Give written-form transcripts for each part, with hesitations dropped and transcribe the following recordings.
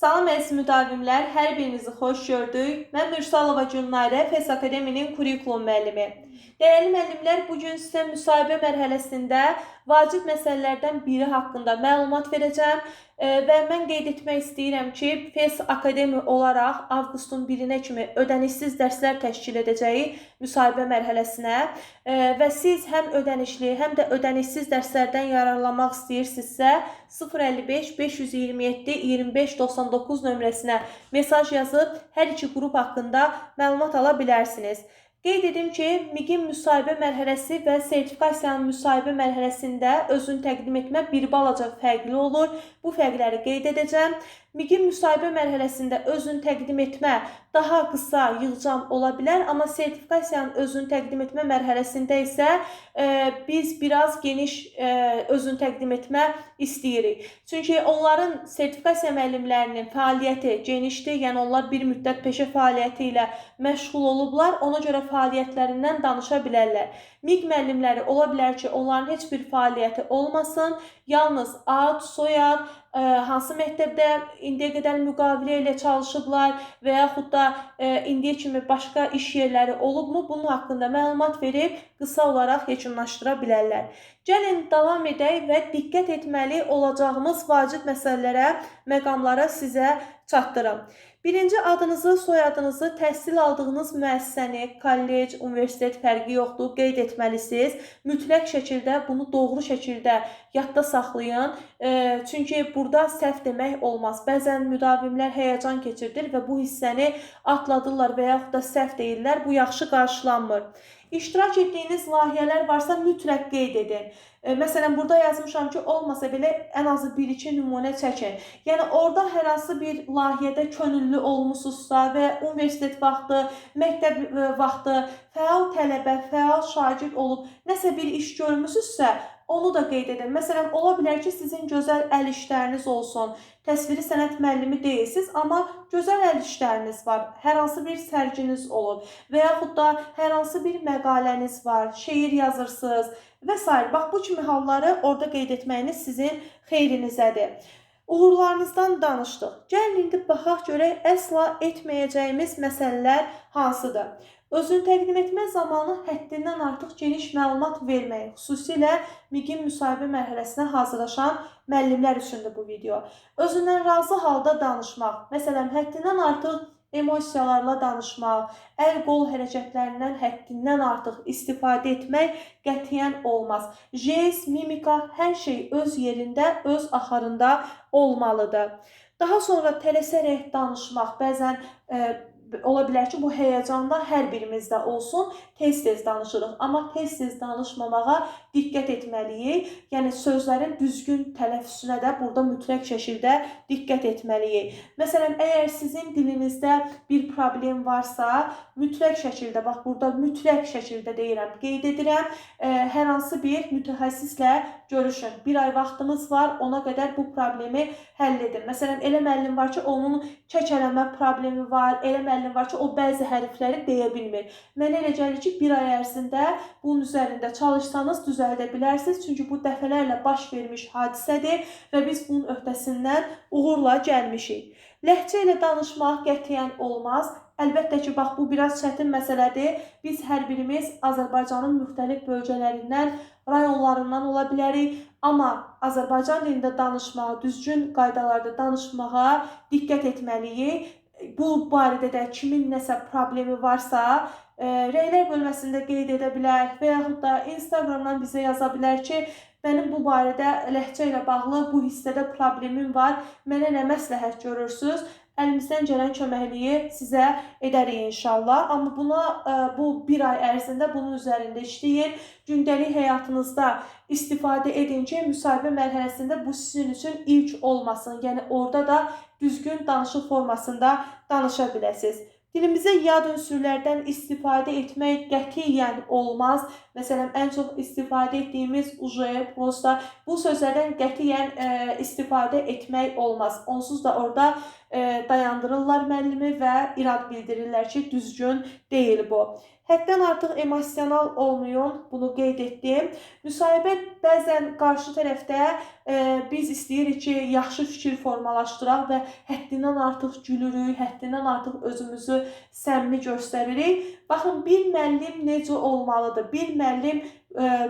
Salam əziz müdavimlər, hər birinizi xoş gördük. Mən Nursalova Gülnarə, FES Akademinin kurikulum müəllimi. Dəyərli müəllimlər, bugün sizə müsahibə mərhələsində vacib məsələlərdən biri haqqında məlumat verəcəm və mən qeyd etmək istəyirəm ki, FES Akademi olaraq avqustun 1-nə kimi ödənişsiz dərslər təşkil edəcəyik müsahibə mərhələsinə və siz həm ödənişli, həm də ödənişsiz dərslərdən yararlanmaq istəyirsinizsə 055 527 25 99 nömrəsinə mesaj yazıb hər iki qrup haqqında məlumat ala bilərsiniz. Qeyd edim ki, MİQin müsahibə mərhələsi və sertifikasiyanın müsahibə mərhələsində özünü təqdim etmə bir balaca fərqli olur. Bu fərqləri qeyd edəcəm. MİQin müsahibə mərhələsində özünü təqdim etmə daha qısa, yığcam ola bilər, amma sertifikasiyanın özünü təqdim etmə mərhələsində isə biz biraz geniş özünü təqdim etmə istəyirik. Çünki onların sertifikasiya müəllimlərinin fəaliyyəti genişdir, yəni onlar bir müddət peşə fəaliyyəti ilə məşğul olublar, ona görə fəaliyyətlərindən danışa bilərlər. MİQ müəllimləri ola bilər ki, onların heç bir fəaliyyəti olmasın, yalnız ad, soyad, hansı məktəbdə indiyə qədər müqavilə ilə çalışıblar və yaxud da indiyə kimi başqa iş yerləri olubmu, bunun haqqında məlumat verib qısa olaraq yekunlaşdıra bilərlər. Gəlin davam edək və diqqət etməli olacağımız vacib məsələlərə, məqamlara sizə çatdırım. Birinci, adınızı, soyadınızı, təhsil aldığınız müəssisəni, kollec, universitet fərqi yoxdur, qeyd etməlisiniz. Mütləq şəkildə bunu doğru şəkildə yadda saxlayın. Çünki burada səhv demək olmaz. Bəzən müdavimlər həyəcan keçirdir və bu hissəni atladırlar və yaxud da səhv deyirlər. Bu yaxşı qarşılanmır. İştirak etdiyiniz layihələr varsa mütləq qeyd edin. Məsələn, burada yazmışam ki, olmasa belə ən azı 1-2 nümunə çəkin. Yəni, orada hər hansı bir layihədə könüllü olmusunuzsa və universitet vaxtı, məktəb vaxtı, fəal tələbə, fəal şagird olub nəsə bir iş görmüsünüzsə, onu da qeyd edin. Məsələn, ola bilər ki, sizin gözəl əl işləriniz olsun. Təsviri sənət müəllimi deyilsiniz, amma gözəl əl işləriniz var. Hər hansı bir sərginiz olub və yaxud da hər hansı bir məqaləniz var, şeir yazırsınız və s. Bax, bu kimi halları orada qeyd etməyiniz sizin xeyrinizədir. Uğurlarınızdan danışdıq. Gəlin indi baxaq görək əsla etməyəcəyimiz məsələlər hansıdır. Özünü təqdim etmə zamanı həddindən artıq geniş məlumat vermək, xüsusilə MİQin müsahibə mərhələsinə hazırlaşan müəllimlər üçündür bu video. Özündən razı halda danışmaq, məsələn, həddindən artıq emosiyalarla danışmaq, əl-qol hərəkətlərindən həddindən artıq istifadə etmək qətiyyən olmaz. Jest, mimika, hər şey öz yerində, öz axarında olmalıdır. Daha sonra tələsərək danışmaq, bəzən ola bilər ki, bu həyəcanda hər birimizdə olsun, tez-tez danışırıq. Amma tez-tez danışmamağa diqqət etməliyik. Yəni, sözlərin düzgün tələffüzünə də burada mütləq şəkildə diqqət etməliyik. Məsələn, əgər sizin dilinizdə bir problem varsa, mütləq şəkildə, bax, burada mütləq şəkildə deyirəm, qeyd edirəm, hər hansı bir mütəxəssislə görüşün. Bir ay vaxtımız var, ona qədər bu problemi həll edin. Məsələn, elə müəllim var ki, onun kəkələmə problemi var, elə müəllim var ki, o bəzi hərfləri deyə bilmir. Mənə elə gəlir ki, bir ay ərzində bunun üzərində çalışsanız düzəldə bilərsiniz. Çünki bu dəfələrlə baş vermiş hadisədir və biz bunun öhdəsindən uğurla gəlmişik. Ləhcə ilə danışmaq qətiyyən olmaz. Əlbəttə ki, bax, bu biraz çətin məsələdir. Biz hər birimiz Azərbaycanın müxtəlif bölgələrindən, rayonlarından ola bilərik. Amma Azərbaycan dilində danışmağa, düzgün qaydalarda danışmağa diqqət etməliyik. Bu barədə də kimin nəsə problemi varsa, rəylər bölməsində qeyd edə bilər və yaxud da Instagramdan bizə yaza bilər ki, mənim bu barədə ləhcə ilə bağlı bu hissədə problemim var, mənə nə məsləhət görürsünüz? Əlimizdən gələn köməkliyi sizə edərik inşallah. Amma buna bu bir ay ərzində bunun üzərində işləyin. Gündəlik həyatınızda istifadə edin ki, müsahibə mərhələsində bu sizin üçün ilk olmasın. Yəni, orada da düzgün danışıq formasında danışa biləsiniz. Dilimizə yad ünsürlərdən istifadə etmək qətiyyən olmaz. Məsələn, ən çox istifadə etdiyimiz uj, prosta, bu sözlərdən qətiyyən istifadə etmək olmaz. Onsuz da orada dayandırırlar müəllimi və irad bildirirlər ki, düzgün deyil bu. Həddən artıq emosional olmayın, bunu qeyd etdim. Müsahibə bəzən qarşı tərəfdə biz istəyirik ki, yaxşı fikir formalaşdıraq və həddindən artıq gülürük, həddindən artıq özümüzü səmimi göstəririk. Baxın, bir müəllim necə olmalıdır? Bir müəllim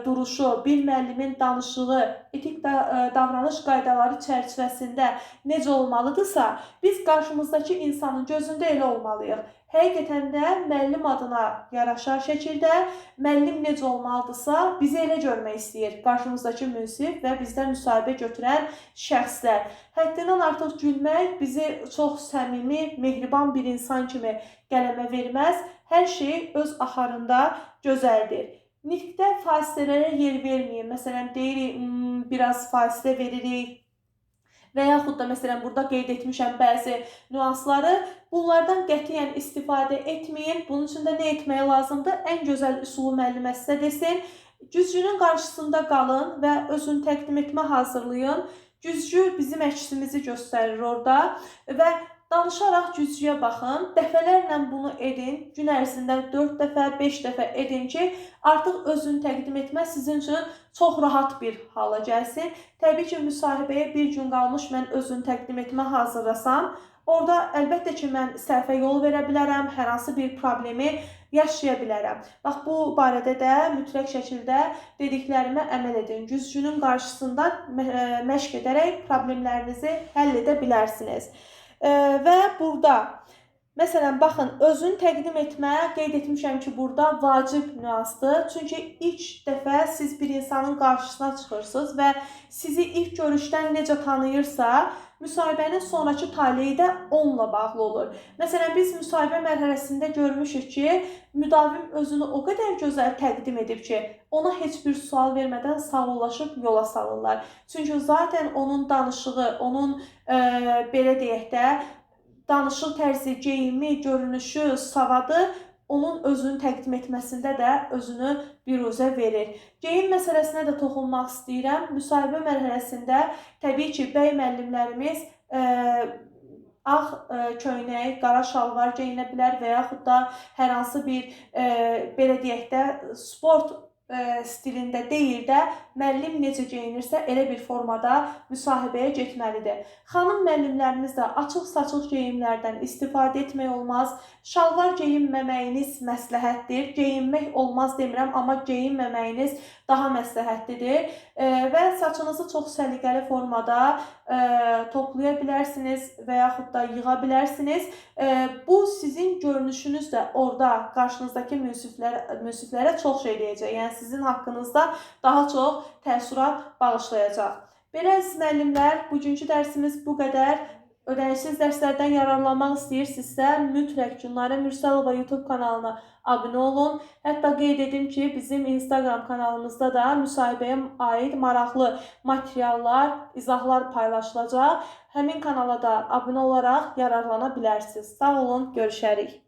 duruşu, bir müəllimin danışığı, etik davranış qaydaları çərçivəsində necə olmalıdırsa, biz qarşımızdakı insanın gözündə elə olmalıyıq. Həqiqətən də müəllim adına yaraşar şəkildə müəllim necə olmalıdırsa, bizi elə görmək istəyir qarşımızdakı münsif və bizdən müsahibə götürən şəxslər. Həddindən artıq gülmək bizi çox səmimi, mehriban bir insan kimi qələmə verməz. Hər şey öz axarında gözəldir. Nitqdə fasilələrə yer verməyin. Məsələn, deyirik, biraz fasilə veririk. Və yaxud da, məsələn, burada qeyd etmişəm bəzi nüansları. Bunlardan qətiyyən istifadə etməyin. Bunun üçün də nə etməyə lazımdır? Ən gözəl üsulu müəllimə sizə desin. Güzgünün qarşısında qalın və özünü təqdim etmə hazırlayın. Güzgü bizim əksimizi göstərir orada və danışaraq güzgüyə baxın. Dəfələrlə bunu edin. Gün ərzində 4 dəfə, 5 dəfə edin ki, artıq özünü təqdim etmə sizin üçün çox rahat bir hala gəlsin. Təbii ki, müsahibəyə bir gün qalmış mən özünü təqdim etmə hazırlasam, orada əlbəttə ki, mən səhvə yol verə bilərəm, hər hansı bir problemi yaşaya bilərəm. Bax, bu barədə də mütləq şəkildə dediklərimə əməl edin. Güzgünün qarşısında məşq edərək problemlərinizi həll edə bilərsiniz. Və burada, məsələn, baxın, özünü təqdim etmə, qeyd etmişəm ki, burada vacib nüansdır. Çünki ilk dəfə siz bir insanın qarşısına çıxırsınız və sizi ilk görüşdən necə tanıyırsa, müsahibənin sonraki taleyi də onunla bağlı olur. Məsələn, biz müsahibə mərhələsində görmüşük ki, müdavim özünü o qədər gözəl təqdim edib ki, ona heç bir sual vermədən sağollaşıb yola salırlar. Çünki zaten onun danışığı, onun belə deyək də, danışıq tərzi, geyimi, görünüşü, savadı onun özünü təqdim etməsində də özünü biruzə verir. Geyim məsələsinə də toxunmaq istəyirəm. Müsahibə mərhələsində təbii ki, bəy müəllimlərimiz ağ köynək, qara şalvar geyinə bilər və yaxud da hər hansı bir, belə deyək də, sport stilində deyil də, müəllim necə geyinirsə, elə bir formada müsahibəyə getməlidir. Xanım müəllimlərimiz də açıq-saçıq geyimlərdən istifadə etmək olmaz. Şalvar geyinməməyiniz məsləhətdir. Geyinmək olmaz demirəm, amma geyinməməyiniz daha məsləhətlidir. Və saçınızı çox səliqəli formada toplaya bilərsiniz və yaxud da yığa bilərsiniz. Bu sizin görünüşünüz də orada qarşınızdakı münsiflərə çox şey deyəcək. Yəni sizin haqqınızda daha çox təəssürat bağışlayacaq. Belə əziz müəllimlər, bugünkü dərsimiz bu qədər. Ödənişsiz dərslərdən yararlanmaq istəyirsinizsə, mütləq Gülnarə Mürsəlova YouTube kanalına abunə olun. Hətta qeyd edim ki, bizim Instagram kanalımızda da müsahibəyə aid maraqlı materiallar, izahlar paylaşılacaq. Həmin kanala da abunə olaraq yararlana bilərsiniz. Sağ olun, görüşərik.